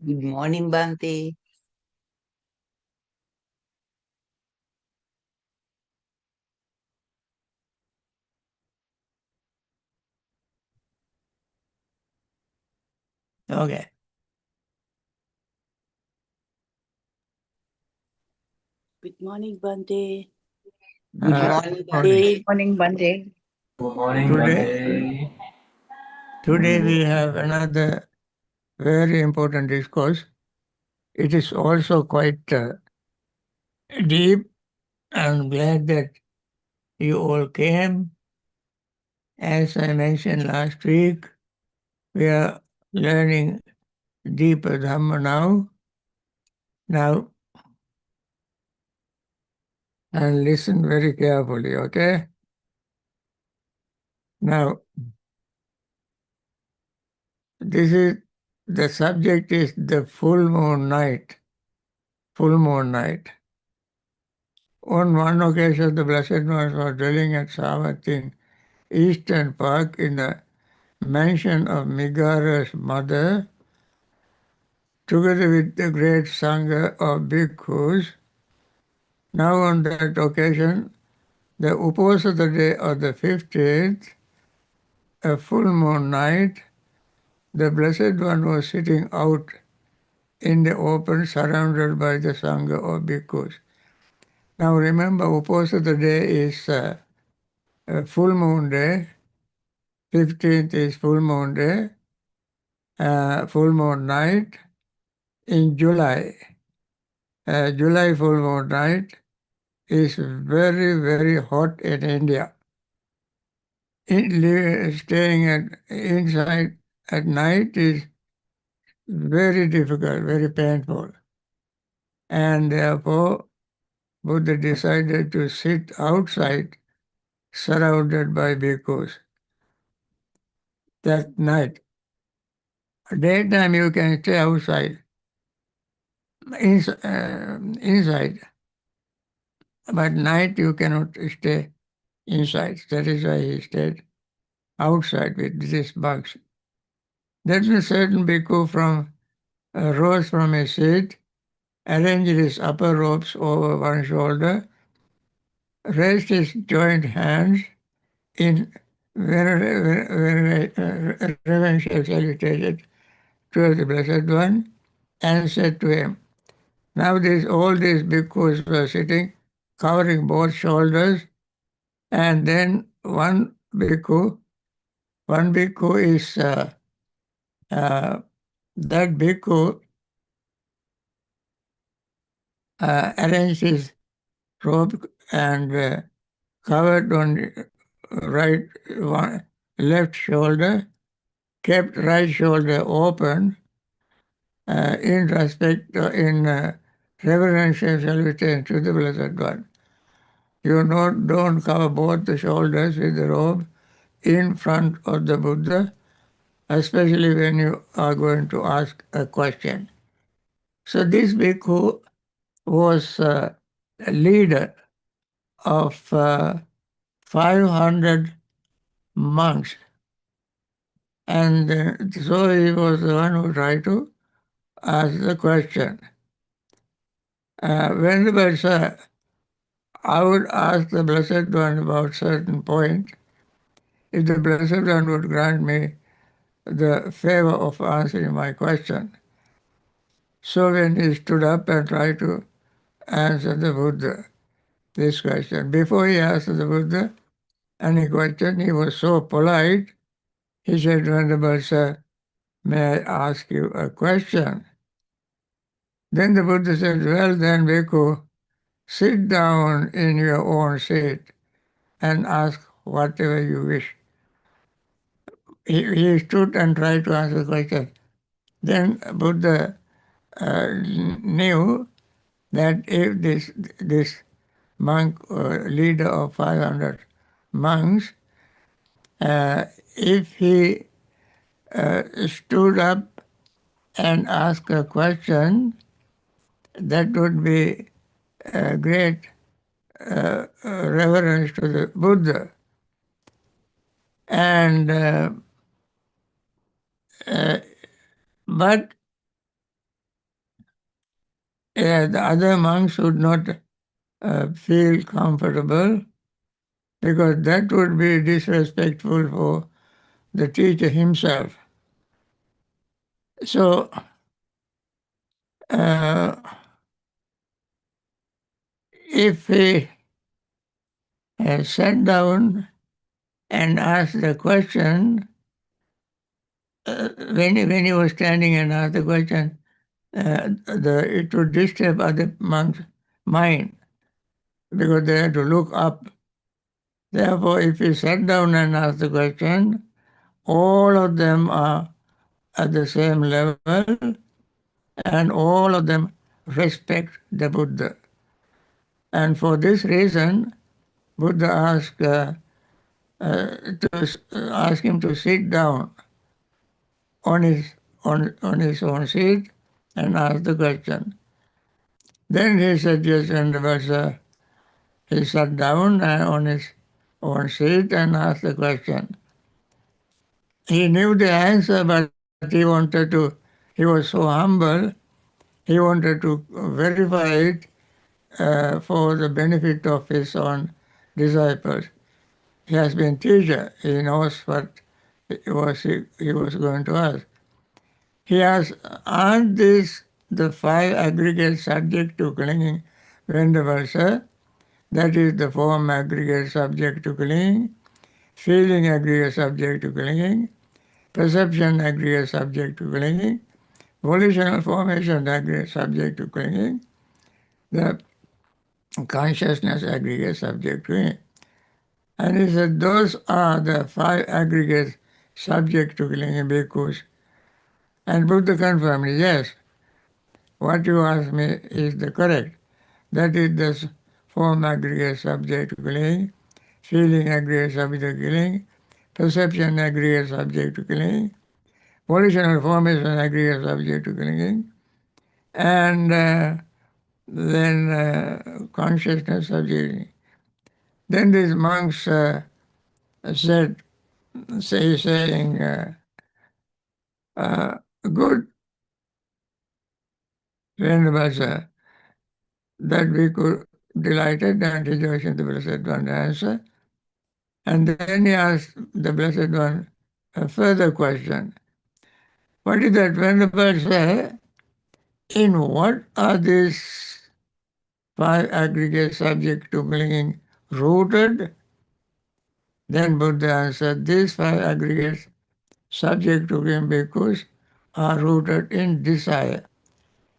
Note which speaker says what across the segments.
Speaker 1: Good morning, Bante.
Speaker 2: Okay.
Speaker 3: Good morning, Bante.
Speaker 1: Good
Speaker 2: Uh,
Speaker 1: morning,
Speaker 2: morning.
Speaker 1: Bante.
Speaker 4: Morning, Bante.
Speaker 5: Good morning,
Speaker 2: Today,
Speaker 5: Bhante.
Speaker 2: today we have another very important discourse. It is also quite deep. I'm glad that you all came. As I mentioned last week, we are learning deeper Dhamma now. Now, and listen very carefully, okay? Now, this is the subject is the full moon night. Full moon night. On one occasion, the Blessed Ones were dwelling at Savat in Eastern Park in the mansion of Migara's mother, together with the great Sangha of bhikkhus. Now on that occasion, the Uposatha day of the 15th, a full moon night, the Blessed One was sitting out in the open surrounded by the Sangha of bhikkhus. Now remember, Uposatha day is a full moon day, 15th is full moon day, full moon night in July. July full moon night is very, very hot in India. Staying inside at night is very difficult, very painful. And therefore, Buddha decided to sit outside surrounded by bhikkhus that night. Daytime you can stay outside, inside, but night you cannot stay inside. That is why he stayed outside with these bugs. Then a certain bhikkhu rose from his seat, arranged his upper robes over one shoulder, raised his joint hands in reverential salutation to the Blessed One, and said to him, now all these bhikkhus were sitting, covering both shoulders, and then one bhikkhu is that bhikkhu arranged his robe and covered on right left shoulder, kept right shoulder open in reverential salutation to the Blessed One. You don't cover both the shoulders with the robe in front of the Buddha, especially when you are going to ask a question. So this bhikkhu was a leader of 500 monks. And so he was the one who tried to ask the question. Venerable Sir, I would ask the Blessed One about certain point. If the Blessed One would grant me the favor of answering my question. So when he stood up and tried to answer the Buddha this question, before he asked the Buddha any question, he was so polite, he said, Venerable Sir, may I ask you a question? Then the Buddha said, well then, Bhikkhu, sit down in your own seat and ask whatever you wish. He stood and tried to answer the question. Then Buddha knew that if this monk, leader of 500 monks, if he stood up and asked a question, that would be a great reverence to the Buddha. And, uh, but the other monks should not feel comfortable, because that would be disrespectful for the teacher himself. So, if he sat down and asked the question, when he was standing and asked the question, it would disturb other monks' mind, because they had to look up. Therefore, if he sat down and asked the question, all of them are at the same level, and all of them respect the Buddha. And for this reason, Buddha asked him to sit down on his own seat and ask the question. Then he suggested he sat down on his own seat and asked the question. He knew the answer, but he was so humble, he wanted to verify it for the benefit of his own disciples. He has been teacher. He knows what he was going to ask. He asked, aren't these the five aggregate subject to clinging, Venerable Sir? That is the form aggregate subject to clinging, feeling aggregate subject to clinging, perception aggregate subject to clinging, volitional formation aggregate subject to clinging, the consciousness aggregate subject to clinging. And he said, those are the five aggregate subject to clinging bhikkhus. And Buddha confirmed, yes, what you asked me is the correct. That is the form aggregate subject to clinging, feeling aggregate subject to clinging, perception aggregate subject to clinging, volitional formation aggregate subject to clinging, and then consciousness subject. Then these monks saying, good, Venerable Sir, that we could delighted and rejoiced in the Blessed One answer. And then he asked the Blessed One a further question. What is that, Venerable Sir? In what are these five aggregate subject to clinging rooted? Then Buddha answered, these five aggregates subject to clinging bhikkhus are rooted in desire,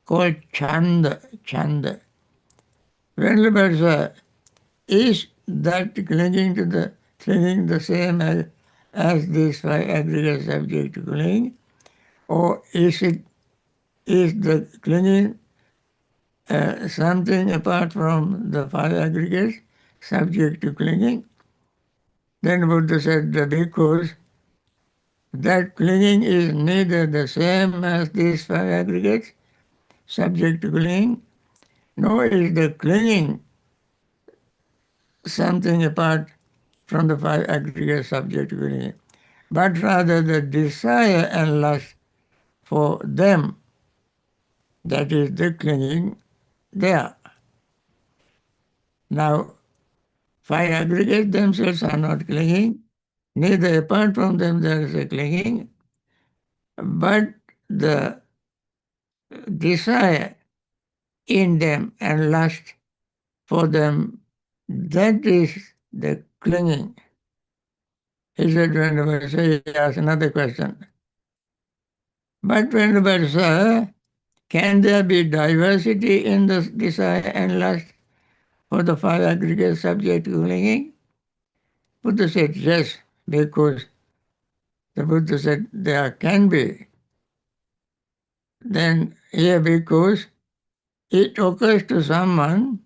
Speaker 2: called chanda. Venerable Sir, is that clinging the same as these five aggregate subject to clinging, or is the clinging something apart from the five aggregates subject to clinging? Then Buddha said, the bhikkhus, that clinging is neither the same as these five aggregates subject to clinging, nor is the clinging something apart from the five aggregate subject to clinging, but rather the desire and lust for them, that is the clinging there. Now, five aggregates themselves are not clinging, neither apart from them there is a clinging, but the desire in them and lust for them, that is the clinging. He said, Venerable Sir, he asked another question. But Venerable Sir, can there be diversity in the desire and lust for the five aggregate subject to clinging? Buddha said, yes, because the Buddha said there can be. Then here, because it occurs to someone,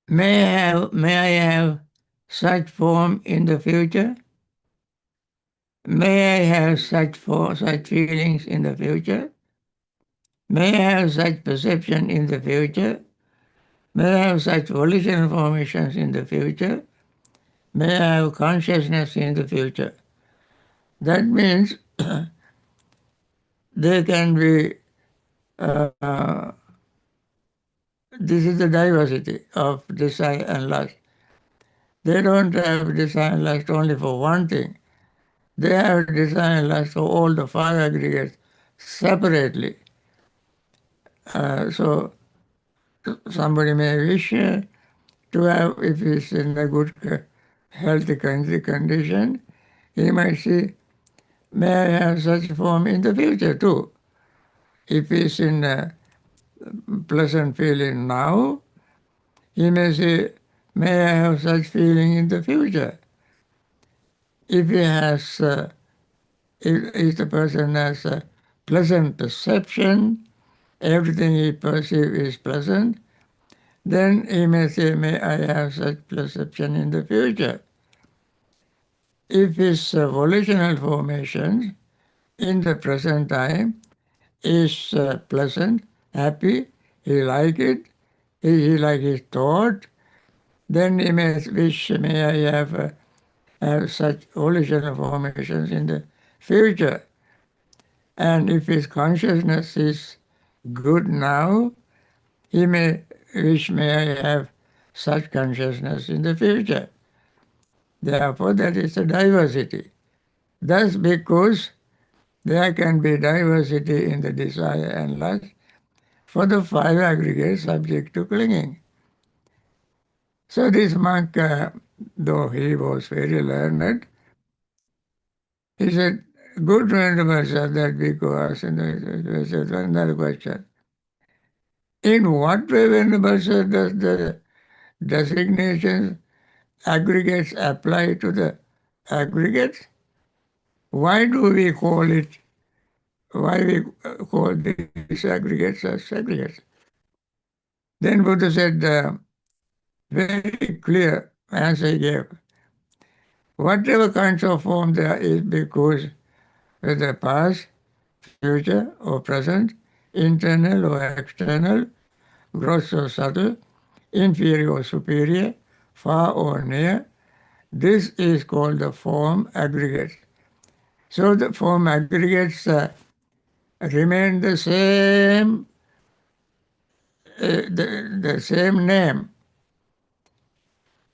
Speaker 2: may I have such form in the future? May I have such feelings in the future? May I have such perception in the future? May I have such volitional formations in the future? May I have consciousness in the future? That means there can be this is the diversity of desire and lust. They don't have desire and lust only for one thing. They have desire and lust for all the five aggregates separately. So somebody may wish to have, if he's in a good healthy condition, he might see, may I have such form in the future too. If he's in a pleasant feeling now, he may say, may I have such feeling in the future. If he has, if the person has a pleasant perception, everything he perceives is pleasant, then he may say, may I have such perception in the future. If his volitional formation in the present time is pleasant, happy, he like it, he like his thought, then he may wish, may I have such volitional formations in the future. And if his consciousness is good now, he may wish, may I have such consciousness in the future. Therefore, that is a diversity. Thus, because there can be diversity in the desire and lust for the five aggregates subject to clinging. So this monk, though he was very learned, he said, good Venerable sir, that bhikkhu asked another question. In what way, Venerable sir, does the designation aggregates apply to the aggregates? Why do we call it, why we call these aggregates as aggregates? Then Buddha said, very clear answer he gave. Whatever kinds of form there is, because whether past, future or present, internal or external, gross or subtle, inferior or superior, far or near, this is called the form aggregate. So the form aggregates remain the same, the same name,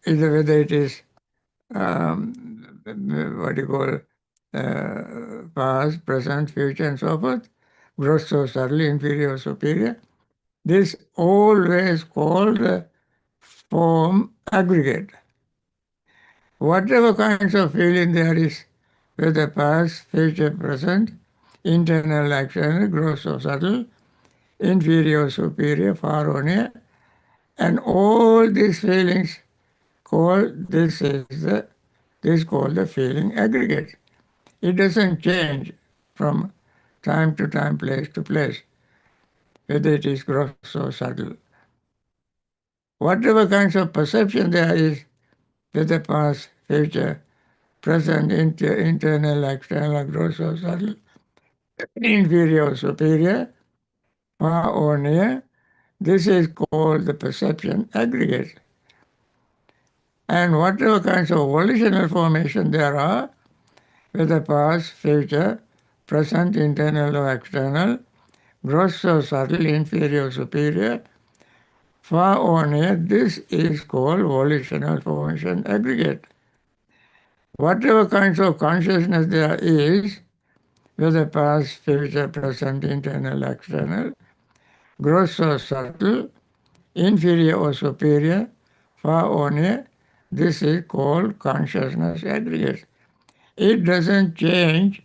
Speaker 2: either whether it is what you call past, present, future, and so forth, gross or subtle, inferior or superior. This always called the form aggregate. Whatever kinds of feeling there is, whether past, future, present, internal, external, gross or subtle, inferior or superior, far or near, and all these feelings this is called the feeling aggregate. It doesn't change from time to time, place to place, whether it is gross or subtle. Whatever kinds of perception there is, whether past, future, present, internal, external, gross or subtle, inferior or superior, far or near, this is called the perception aggregate. And whatever kinds of volitional formation there are, whether past, future, present, internal or external, gross or subtle, inferior or superior, far or near, this is called volitional formation aggregate. Whatever kinds of consciousness there is, whether past, future, present, internal, external, gross or subtle, inferior or superior, far or near, this is called consciousness aggregate. It doesn't change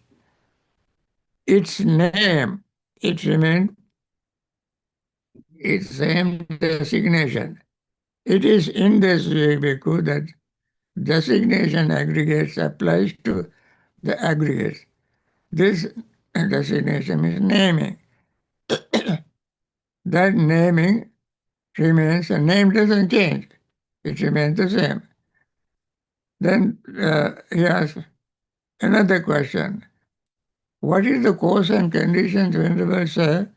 Speaker 2: its name. It remains its same designation. It is in this way, Bhikkhu, that designation aggregates applies to the aggregates. This designation means naming. That naming remains, the name doesn't change. It remains the same. Then he asks another question. What is the cause and conditions, Venerable Sir,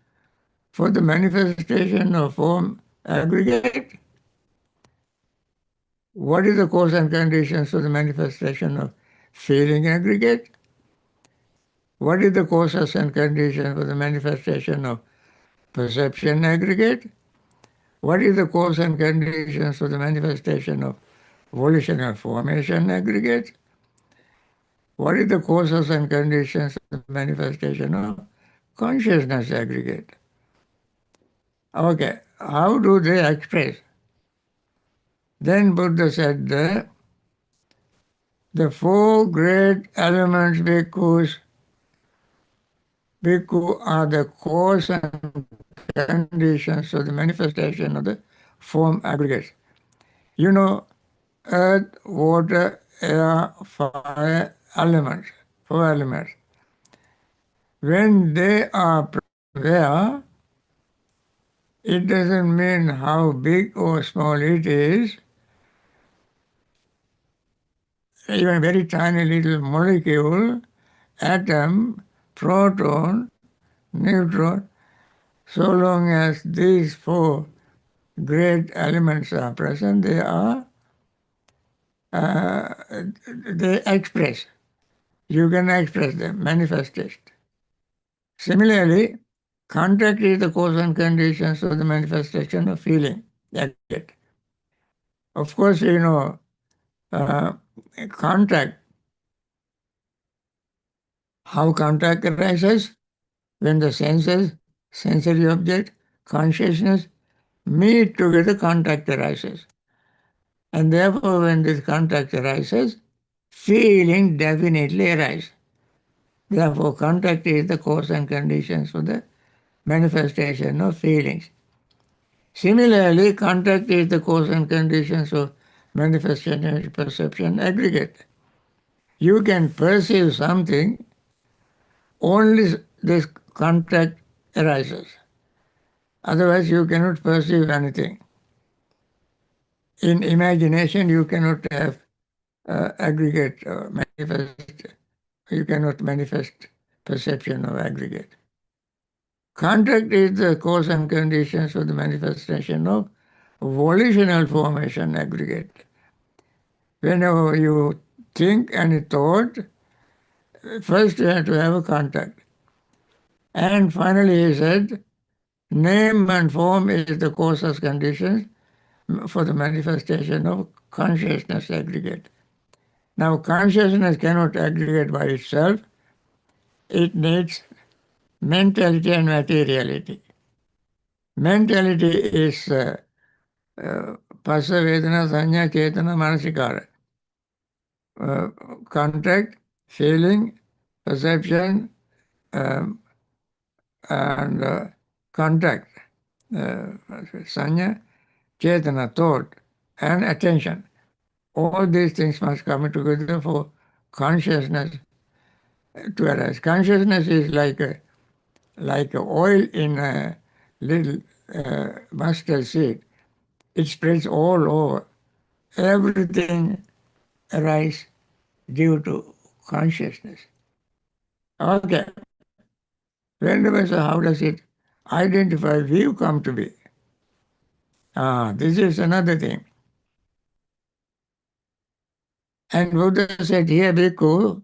Speaker 2: for the manifestation of form aggregate? What is the cause and conditions for the manifestation of feeling aggregate? What is the causes and conditions for the manifestation of perception aggregate? What is the cause and conditions for the manifestation of volitional formation aggregate? What is the causes and conditions of the manifestation of consciousness aggregate? Okay, how do they express? Then Buddha said the four great elements bhikkhu are the cause and conditions of the manifestation of the form aggregates. You know, earth, water, air, fire, elements, four elements. When they are there, it doesn't mean how big or small it is. Even very tiny little molecule, atom, proton, neutron, so long as these four great elements are present, they express. You can express them, manifest it. Similarly, contact is the cause and conditions of the manifestation of feeling. That's it. Of course, contact, how contact arises when the senses, sensory object, consciousness meet together, contact arises. And therefore, when this contact arises, feeling definitely arises. Therefore, contact is the cause and conditions for the manifestation of feelings. Similarly, contact is the cause and conditions of manifestation and perception aggregate. You can perceive something, only this contact arises. Otherwise, you cannot perceive anything. In imagination, you cannot have aggregate manifest. You cannot manifest perception of aggregate. Contact is the cause and conditions for the manifestation of volitional formation aggregate. Whenever you think any thought, first you have to have a contact. And finally he said, name and form is the causes conditions for the manifestation of consciousness aggregate. Now consciousness cannot aggregate by itself. It needs mentality and materiality. Mentality is Pasa, Vedana, Sanya, Chetana, Manasikara. Contact, feeling, perception, um, and contact, Sanya, Chetana, thought, and attention. All these things must come together for consciousness to arise. Consciousness is like a oil in a little mustard seed. It spreads all over. Everything arises due to consciousness. Okay. Whenever, so how does it identify view come to be? This is another thing. And Buddha said here, Bhikkhu,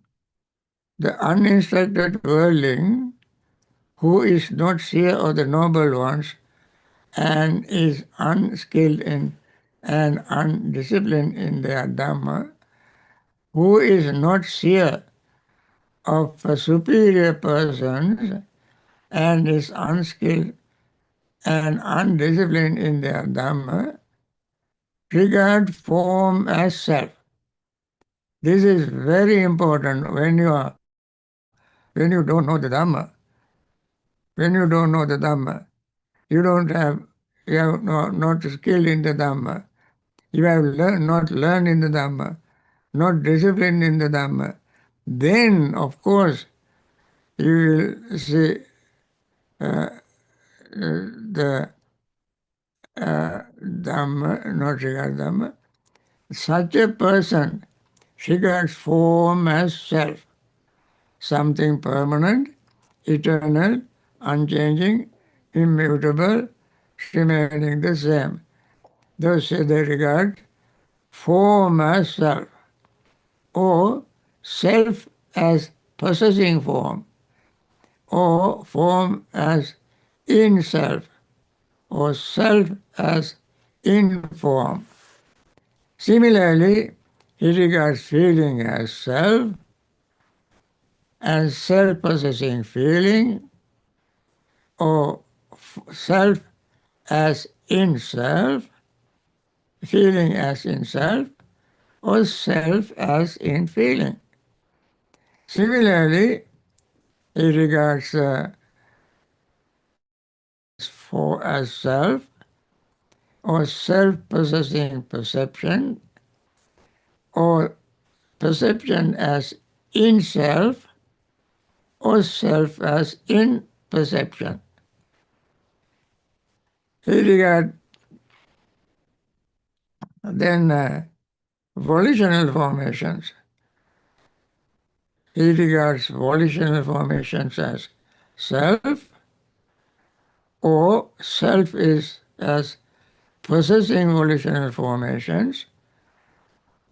Speaker 2: the uninstructed worldling who is not seer of the noble ones and is unskilled in and undisciplined in their Dhamma, who is not seer of superior persons and is unskilled and undisciplined in their Dhamma, regard form as self. This is very important when you don't know the Dhamma. When you don't know the Dhamma, you have not skilled in the Dhamma. You have not learned in the Dhamma, not disciplined in the Dhamma. Then, of course, you will see the Dhamma, not regard Dhamma. Such a person regards form as self, something permanent, eternal, unchanging, immutable, remaining the same. Thus they regard form as self, or self as possessing form, or form as in self, or self as in form. Similarly, he regards feeling as self, and self-possessing feeling, or self as in self, feeling as in self, or self as in feeling. Similarly, he regards as self, or self-possessing perception, or perception as in self, or self as in perception. He regards then volitional formations. He regards volitional formations as self, or self is as possessing volitional formations,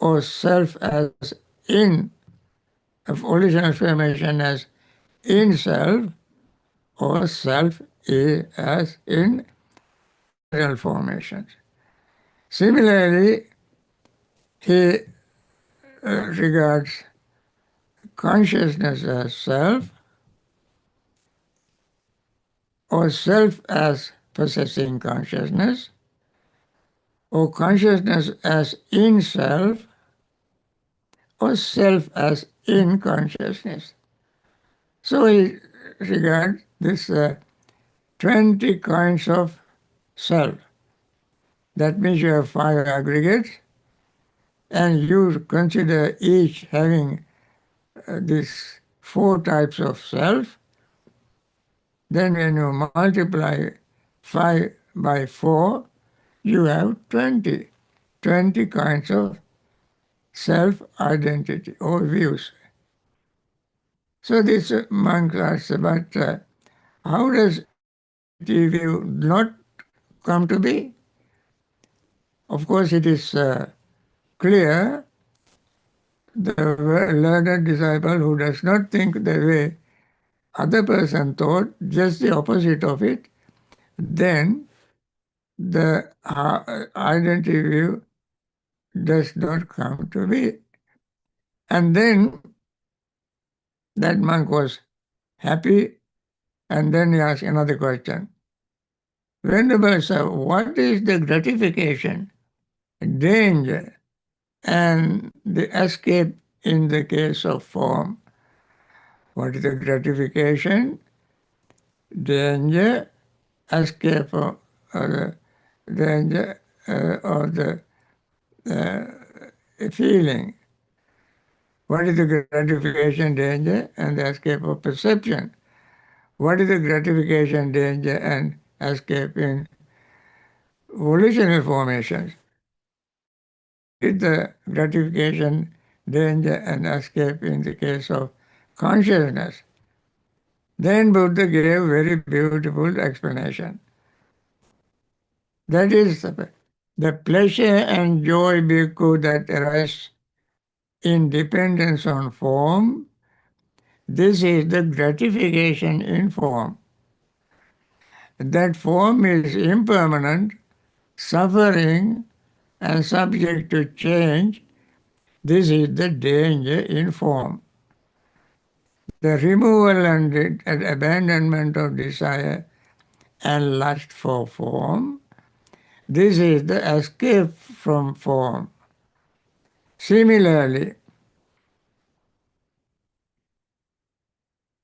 Speaker 2: or self as in volitional formation as in self, or self as in volitional formations. Similarly, he regards consciousness as self, or self as possessing consciousness, or consciousness as in self, or self as in consciousness. So he regards this 20 kinds of self. That means you have 5 aggregates, and you consider each having these 4 types of self. Then when you multiply 5 by 4, you have 20 kinds of self-identity or views. So this monk asks, but how does the view not come to be? Of course, it is clear the learned disciple who does not think the way other person thought, just the opposite of it, then the identity view does not come to be. And then that monk was happy, and then he asked another question. Venerable sir, what is the gratification, danger, and the escape in the case of form? What is the gratification, danger, escape of the danger of the feeling? What is the gratification, danger, and the escape of perception? What is the gratification, danger, and escape in volitional formations? What is the gratification, danger, and escape in the case of consciousness? Then Buddha gave very beautiful explanation. That is the pleasure and joy, bhikkhu, that arise in dependence on form. This is the gratification in form. That form is impermanent, suffering, and subject to change. This is the danger in form. The removal and abandonment of desire and lust for form. This is the escape from form. Similarly,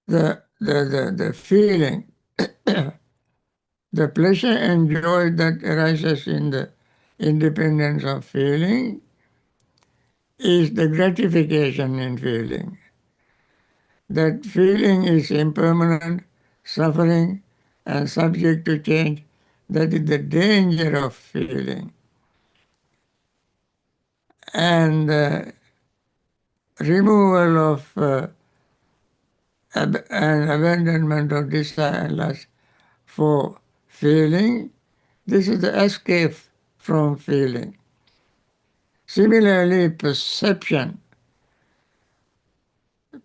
Speaker 2: the feeling, the pleasure and joy that arises in the independence of feeling is the gratification in feeling. That feeling is impermanent, suffering, and subject to change. That is the danger of feeling. And removal of and abandonment of desire and lust for feeling, this is the escape from feeling. Similarly, perception,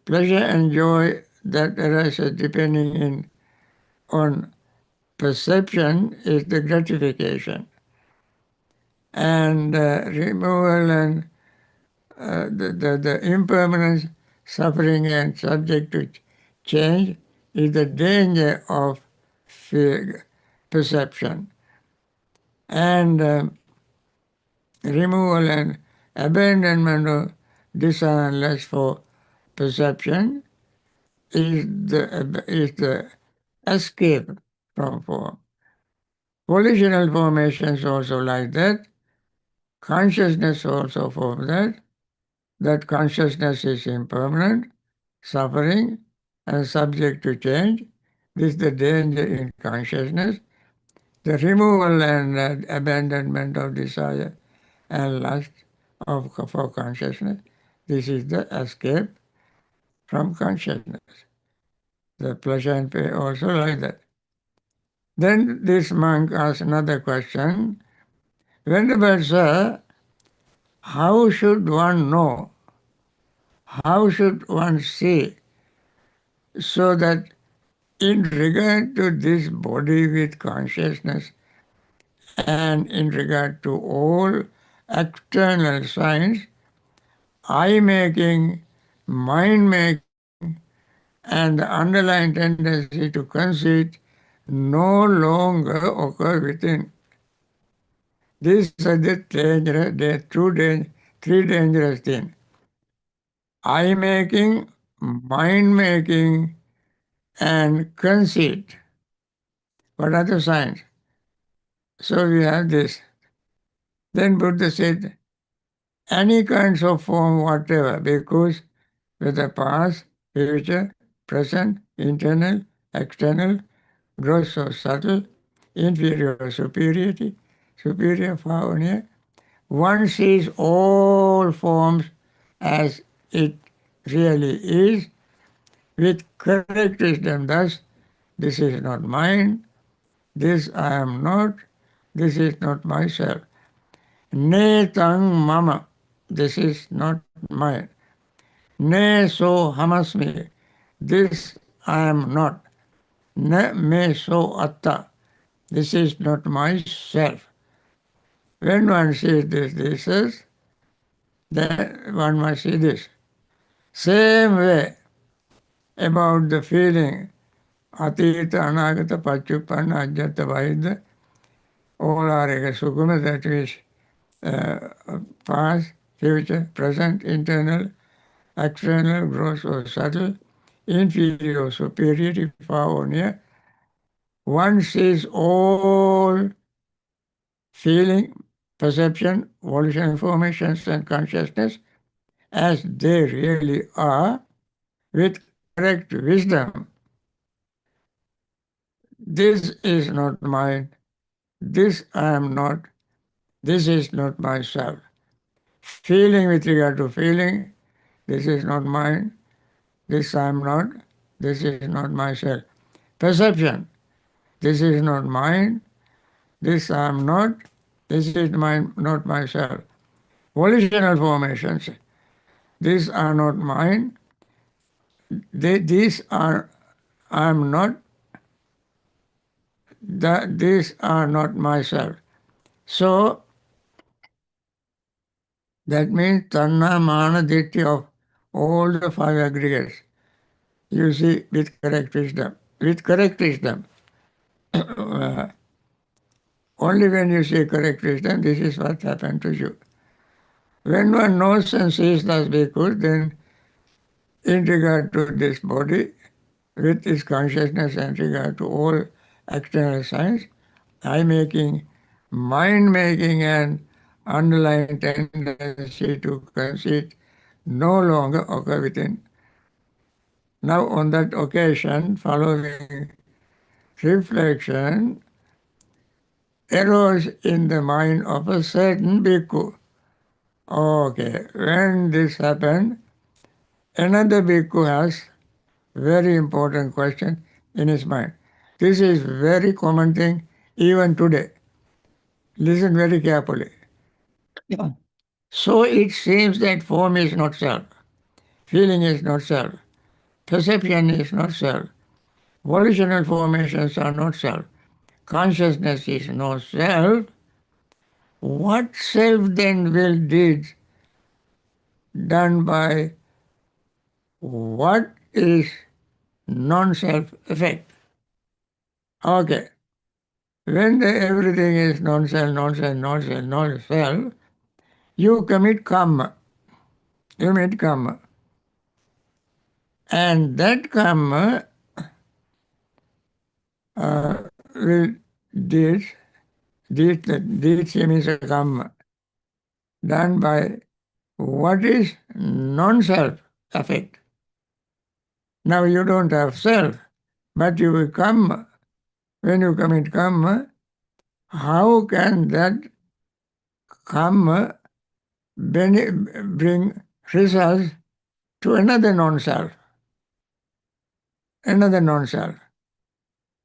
Speaker 2: pleasure and joy that arises depending on perception is the gratification, and removal and the impermanence, suffering, and subject to change is the danger of perception. And removal and abandonment of desire and lust for perception is the escape from form. Volitional formations also like that. Consciousness also forms that consciousness is impermanent, suffering, and subject to change. This is the danger in consciousness. The removal and abandonment of desire and lust for consciousness. This is the escape from consciousness. The pleasure and pain also like that. Then this monk asks another question. Venerable Sir, how should one know? How should one see so that in regard to this body with consciousness and in regard to all external signs, eye-making, mind-making, and the underlying tendency to conceit no longer occur within. These are three dangerous things. Eye-making, mind-making, and conceit. What are the signs? So we have this. Then Buddha said, any kinds of form whatever, because whether past, future, present, internal, external, gross or subtle, inferior or superior, far or near, one sees all forms as it really is, with correct wisdom. Thus, this is not mine, this I am not, this is not myself. Ne tang mama, this is not mine. Ne so hamasmi, this I am not. Ne me so atta, this is not myself. When one sees this is, then one must see this. Same way about the feeling, atita, anagata, pachupanna, ajata, vaidya, all are sukuna, that is past, future, present, internal, external, gross or subtle, inferior or superior, far or near. One sees all feeling, perception, volition, formations, and consciousness as they really are with correct wisdom. This is not mine, this I am not, this is not myself. Feeling with regard to feeling, this is not mine, this I am not, this is not myself. Perception, this is not mine, this I am not, this is not myself. Volitional formations, these are not mine, these are I am not, these are not myself. So that means tanna, mana, ditthi of all the five aggregates. You see, with correct wisdom. With correct wisdom. Only when you see correct wisdom, this is what happened to you. When one knows and sees thus bhikkhus, then in regard to this body, with its consciousness and regard to all external signs, eye-making, mind-making, and underlying tendency to conceit no longer occur within. Now, on that occasion, following reflection arose in the mind of a certain bhikkhu. Okay, when this happened, another bhikkhu has very important question in his mind. This is very common thing even today. Listen very carefully. So it seems that form is not self, feeling is not self, perception is not self, volitional formations are not self. consciousness is no self, what self then will deeds done by what is non-self effect? Okay. When everything is non-self, non-self, non-self, non-self, you commit karma. You commit karma. And that karma will deeds, deeds means a karma, done by what is non-self effect. Now you don't have self, but you will karma. When you commit karma, how can that karma bring results to another non-self? Another non-self.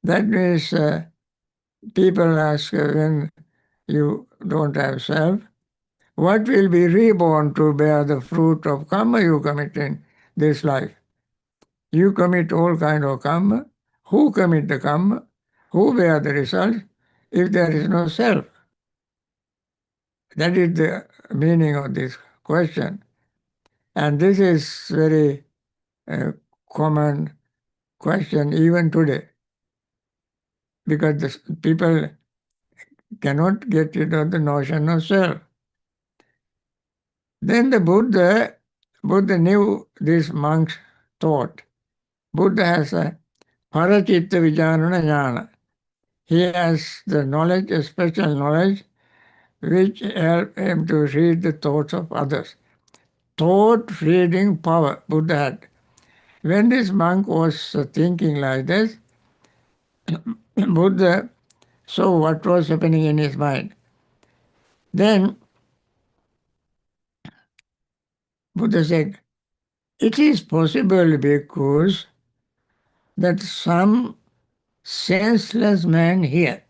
Speaker 2: That means people ask when you don't have self, what will be reborn to bear the fruit of karma you commit in this life? You commit all kind of karma. Who commit the karma? Who bear the result if there is no self? That is the meaning of this question. And this is very common question even today, because the people cannot get rid of the notion of self. Then the Buddha knew this monk's thought. Buddha has a parachitta vijarana jnana. He has the knowledge, a special knowledge, which help him to read the thoughts of others. Thought reading power Buddha had. When this monk was thinking like this, Buddha saw what was happening in his mind. Then Buddha said, it is possible because that some senseless man here,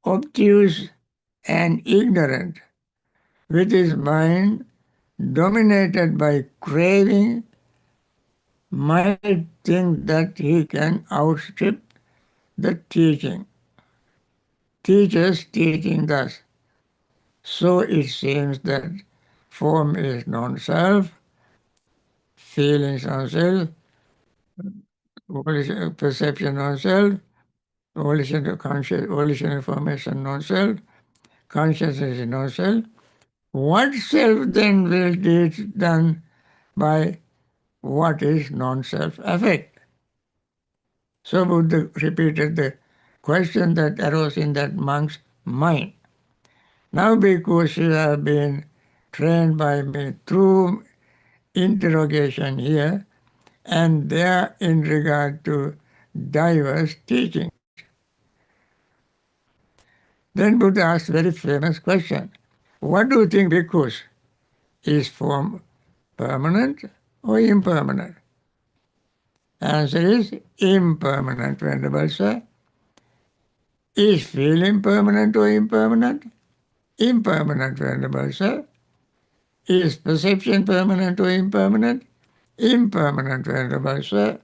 Speaker 2: obtuse and ignorant, with his mind dominated by craving, might think that he can outstrip the teaching. Teachers teaching thus. So it seems that form is non-self, feelings non-self, perception non-self, volition of conscious, volition information non-self, consciousness is non-self. What self then will be done by what is non-self effect? So Buddha repeated the question that arose in that monk's mind. Now because you have been trained by me through interrogation here and there in regard to diverse teachings. Then Buddha asked a very famous question. What do you think, bhikkhus? Is form permanent or impermanent? Answer is impermanent, Venerable Sir. Is feeling permanent or impermanent? Impermanent, Venerable Sir. Is perception permanent or impermanent? Impermanent, Venerable Sir.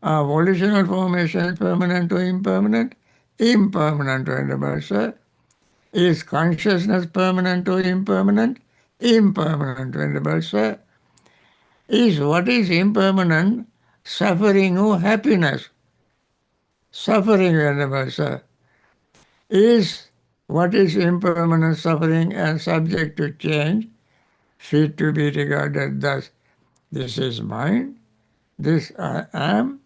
Speaker 2: Are volitional formations permanent or impermanent? Impermanent, Venerable Sir. Is consciousness permanent or impermanent? Impermanent, Venerable Sir. Is what is impermanent suffering or happiness? Suffering, Venerable Sir. Is what is impermanent suffering and subject to change fit to be regarded thus? This is mine, this I am,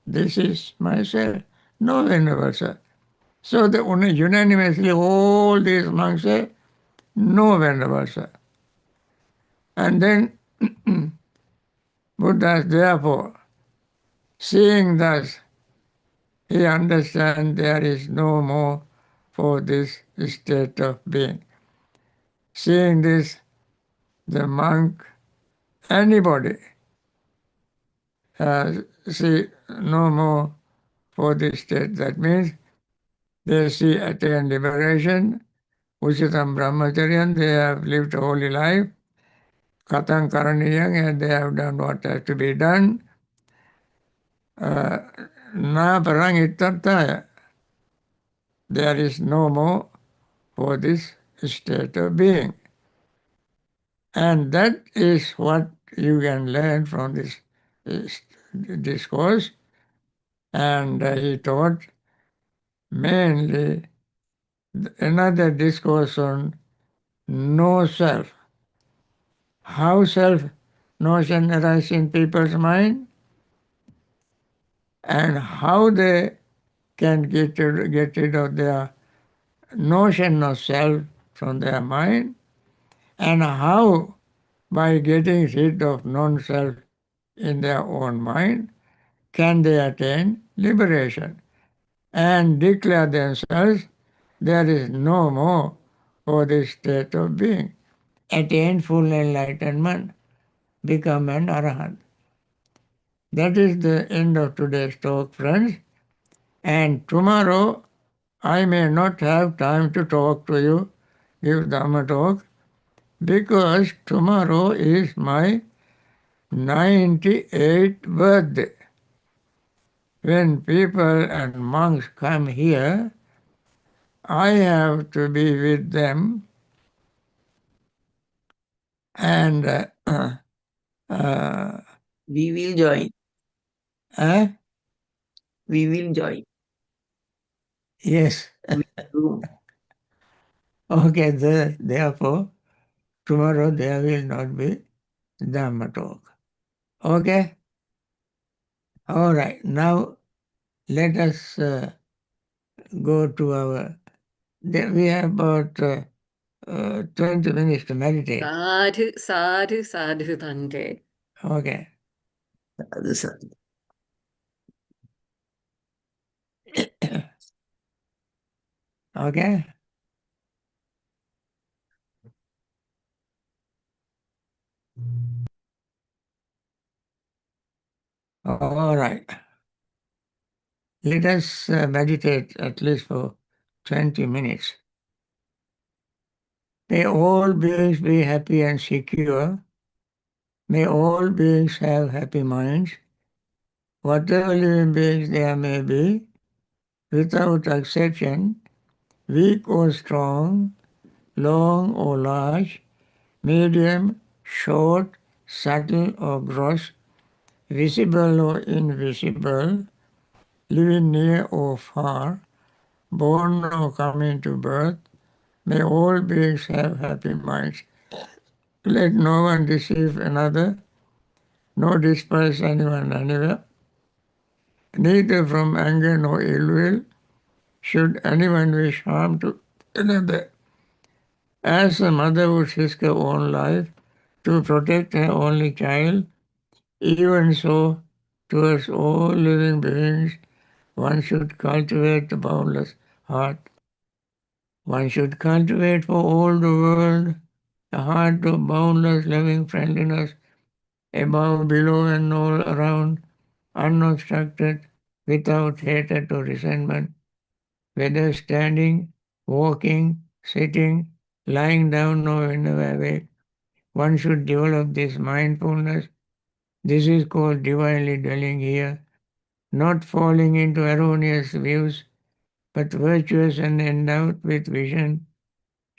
Speaker 2: this is myself. No, Venerable Sir. So the unanimously all these monks say, no, Venerable Sir. And then Buddha, therefore, seeing thus, he understands there is no more for this state of being. Seeing this, the monk, anybody, see no more for this state. That means they see attain liberation, Uchitam Brahmacharyan, they have lived a holy life, Katham Karaniyam, and they have done what has to be done. na parang itataya. There is no more for this state of being. And that is what you can learn from this discourse. And he taught mainly another discourse on no self. How self notion arises in people's mind and how they can get rid of their notion of self from their mind, and how by getting rid of non-self in their own mind can they attain liberation and declare themselves there is no more for this state of being. Attain full enlightenment, become an arahant. That is the end of today's talk, friends. And tomorrow I may not have time to talk to you, give Dhamma talk, because tomorrow is my 98th birthday. When people and monks come here, I have to be with them and
Speaker 1: We will join.
Speaker 2: uh,
Speaker 1: We will join.
Speaker 2: yes.
Speaker 1: With room.
Speaker 2: Okay, therefore, tomorrow there will not be Dhamma talk. Okay? All right, now let us go to our. We have about 20 minutes to meditate.
Speaker 4: Sadhu, sadhu, sadhu, Bhante.
Speaker 2: Okay.
Speaker 1: Sadhu, sadhu.
Speaker 2: Okay? All right. Let us meditate at least for 20 minutes. May all beings be happy and secure. May all beings have happy minds. Whatever living beings there may be, without exception, weak or strong, long or large, medium, short, subtle or gross, visible or invisible, living near or far, born or coming to birth, may all beings have happy minds. Let no one deceive another, nor despise anyone anywhere. Neither from anger nor ill will should anyone wish harm to another. As a mother would risk her own life to protect her only child, even so, towards all living beings, one should cultivate the boundless heart. One should cultivate for all the world a heart of boundless loving friendliness, above, below, and all around, unobstructed, without hatred or resentment, whether standing, walking, sitting, lying down, or whenever awake. One should develop this mindfulness. This is called divinely dwelling here, not falling into erroneous views, but virtuous and endowed with vision,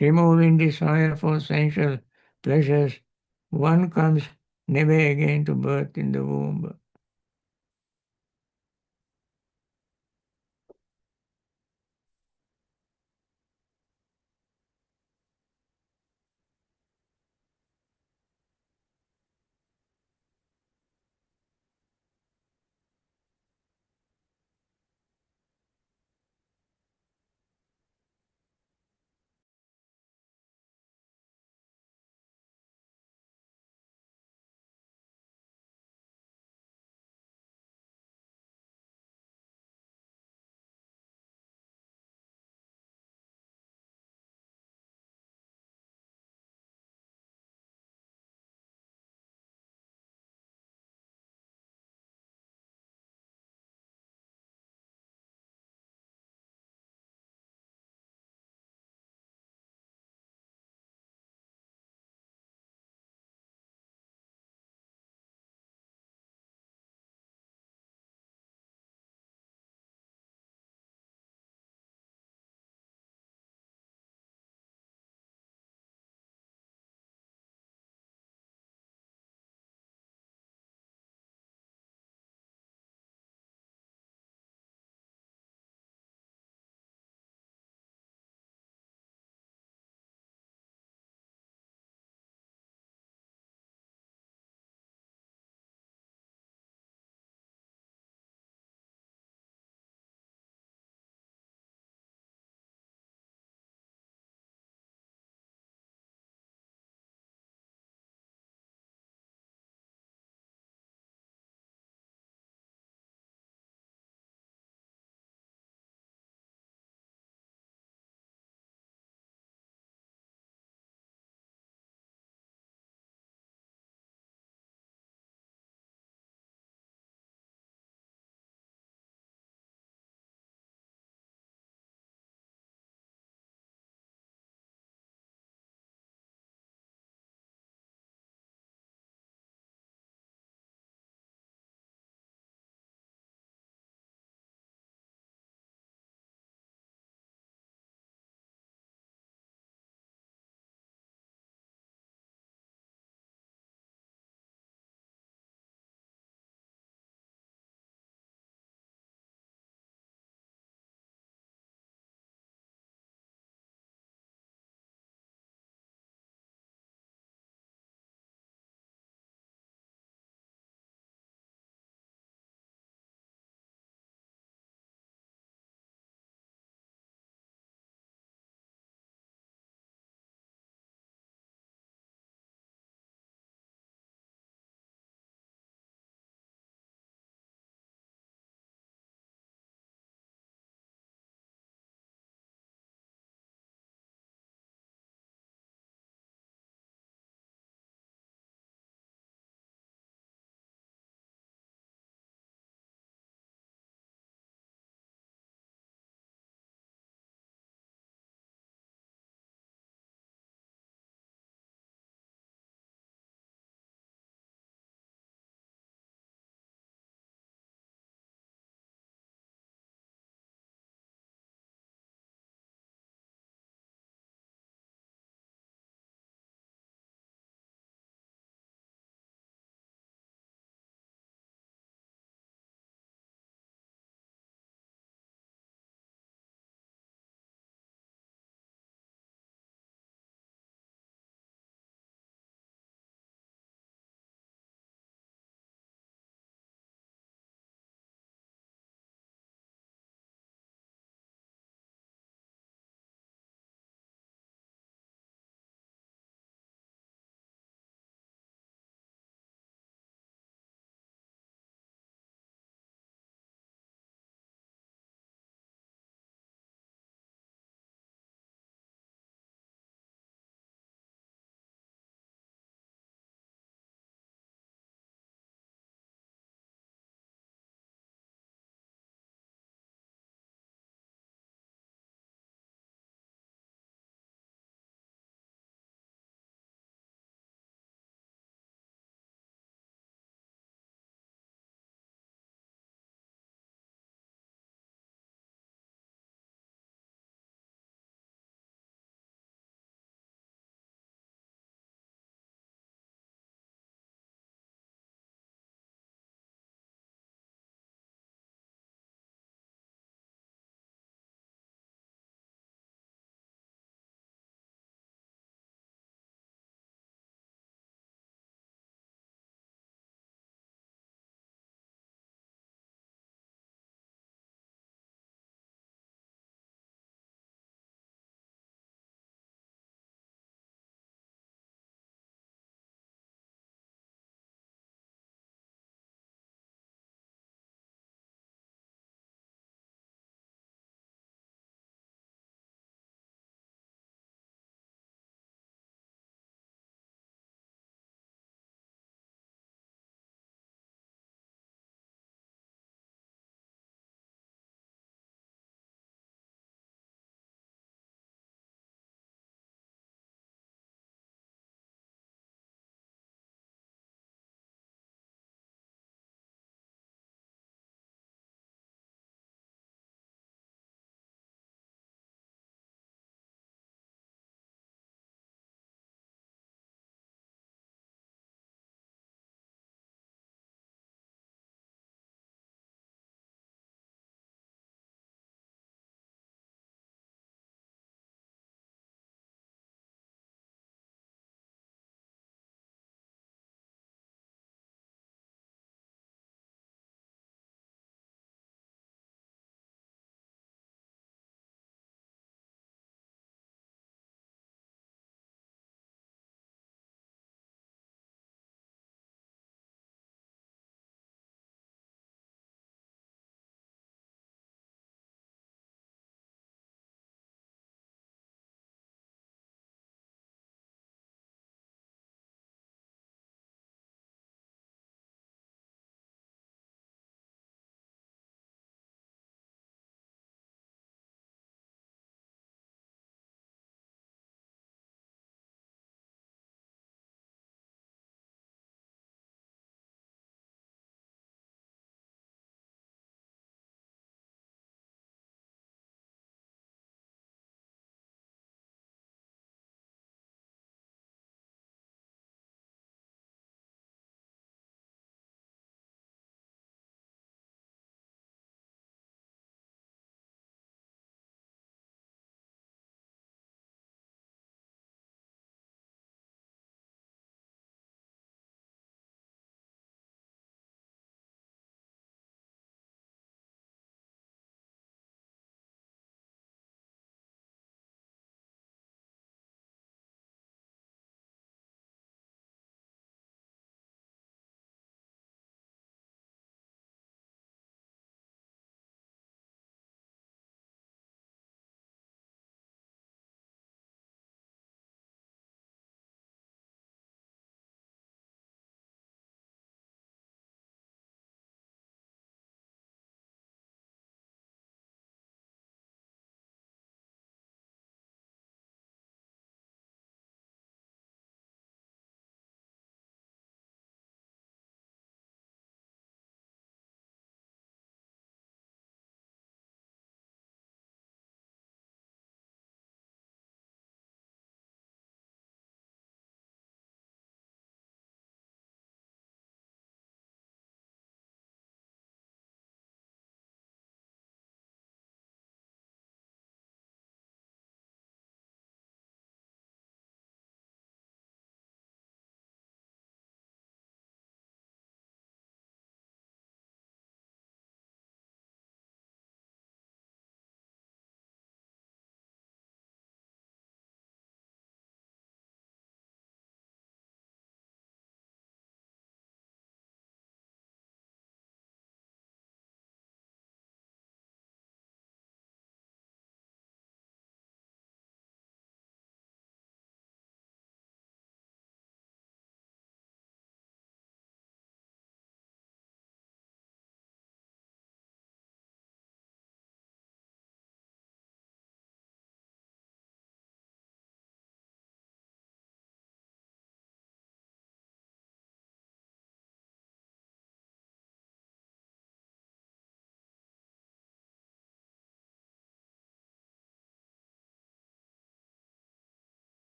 Speaker 2: removing desire for sensual pleasures. One comes never again to birth in the womb.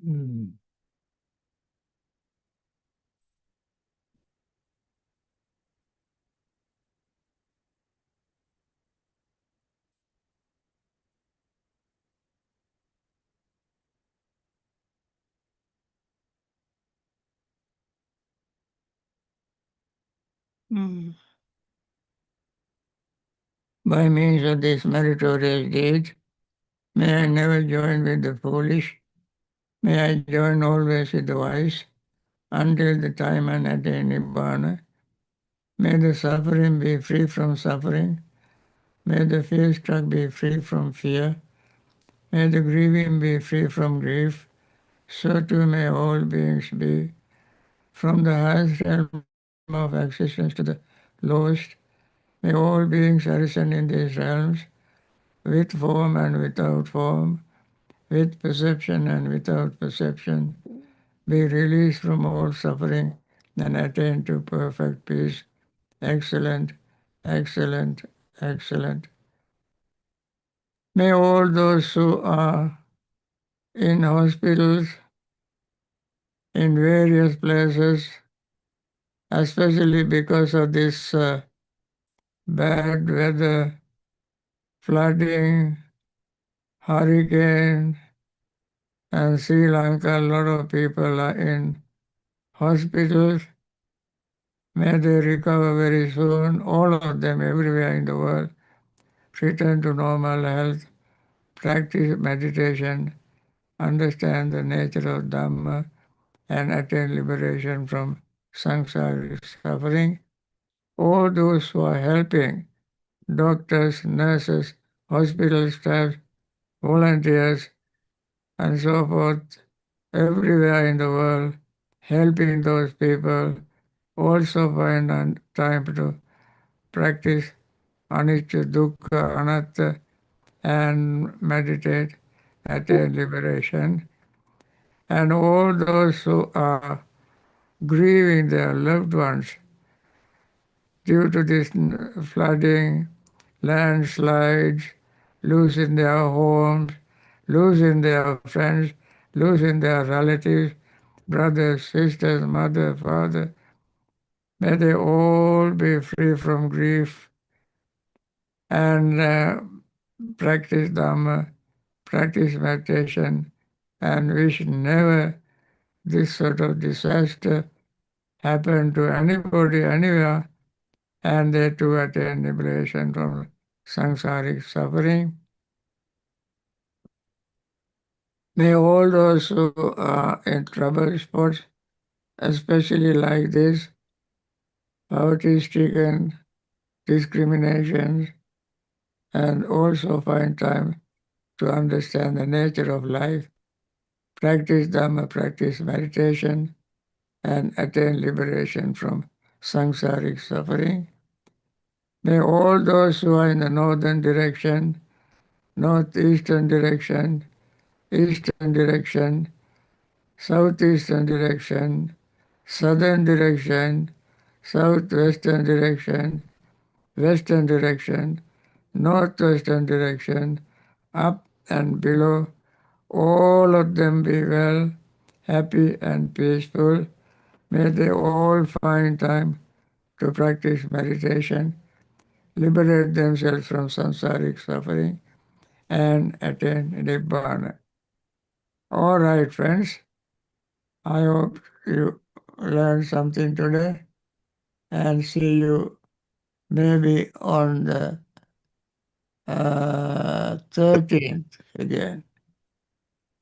Speaker 2: Hmm. By means of this meritorious deed, may I never join with the foolish, may I join always with the wise, until the time and attain Nibbana. May the suffering be free from suffering, may the fear-struck be free from fear, may the grieving be free from grief, so too may all beings be. From the highest realm of existence to the lowest, may all beings arisen in these realms, with form and without form, with perception and without perception, be released from all suffering and attain to perfect peace. Excellent, excellent, excellent. May all those who are in hospitals, in various places, especially because of this bad weather, flooding, hurricane, and Sri Lanka, a lot of people are in hospitals. May they recover very soon, all of them everywhere in the world. Return to normal health, practice meditation, understand the nature of Dhamma, and attain liberation from samsaric suffering. All those who are helping, doctors, nurses, hospital staff, volunteers, and so forth, everywhere in the world, helping those people, also find time to practice anicca, dukkha, anatta, and meditate, attain liberation. And all those who are grieving their loved ones due to this flooding, landslides, losing their homes, losing their friends, losing their relatives, brothers, sisters, mother, father, may they all be free from grief and practice Dhamma, practice meditation, and wish never this sort of disaster happen to anybody, anywhere, and they too attain liberation from samsaric suffering. May all those who are in trouble spots, especially like this, poverty-stricken, discriminations, and also find time to understand the nature of life, practice Dhamma, practice meditation, and attain liberation from samsaric suffering. May all those who are in the northern direction, northeastern direction, eastern direction, southeastern direction, southern direction, southwestern direction, western direction, northwestern direction, up and below, all of them be well, happy and peaceful. May they all find time to practice meditation, liberate themselves from samsaric suffering, and attain Nibbana. All right, friends. I hope you learned something today, and see you maybe on the 13th again.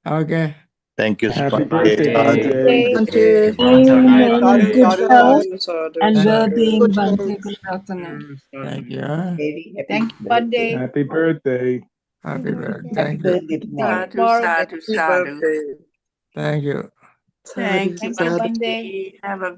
Speaker 2: Okay.
Speaker 5: Thank you,
Speaker 6: Happy
Speaker 5: Bhante.
Speaker 6: birthday,
Speaker 5: Sadhu,
Speaker 6: Bhante.
Speaker 5: Bhante.
Speaker 7: Wishing many
Speaker 3: Sadhu,
Speaker 7: good
Speaker 3: sadhu,
Speaker 7: health
Speaker 3: sadhu, sadhu,
Speaker 7: and
Speaker 3: sadhu.
Speaker 7: well-being,
Speaker 3: Good
Speaker 7: Bhante
Speaker 3: health.
Speaker 7: Kulatana.
Speaker 2: Thank you. Huh?
Speaker 1: Very happy
Speaker 8: Thank you,
Speaker 1: birthday.
Speaker 8: Bhante.
Speaker 6: Happy birthday.
Speaker 2: Happy birthday.
Speaker 1: Happy
Speaker 2: Thank you.
Speaker 1: birthday tomorrow.
Speaker 8: Tomorrow.
Speaker 3: Happy birthday.
Speaker 2: Thank you.
Speaker 3: Sadhu,
Speaker 8: Thank you,
Speaker 3: sadhu.
Speaker 8: Bhante.
Speaker 3: Have a very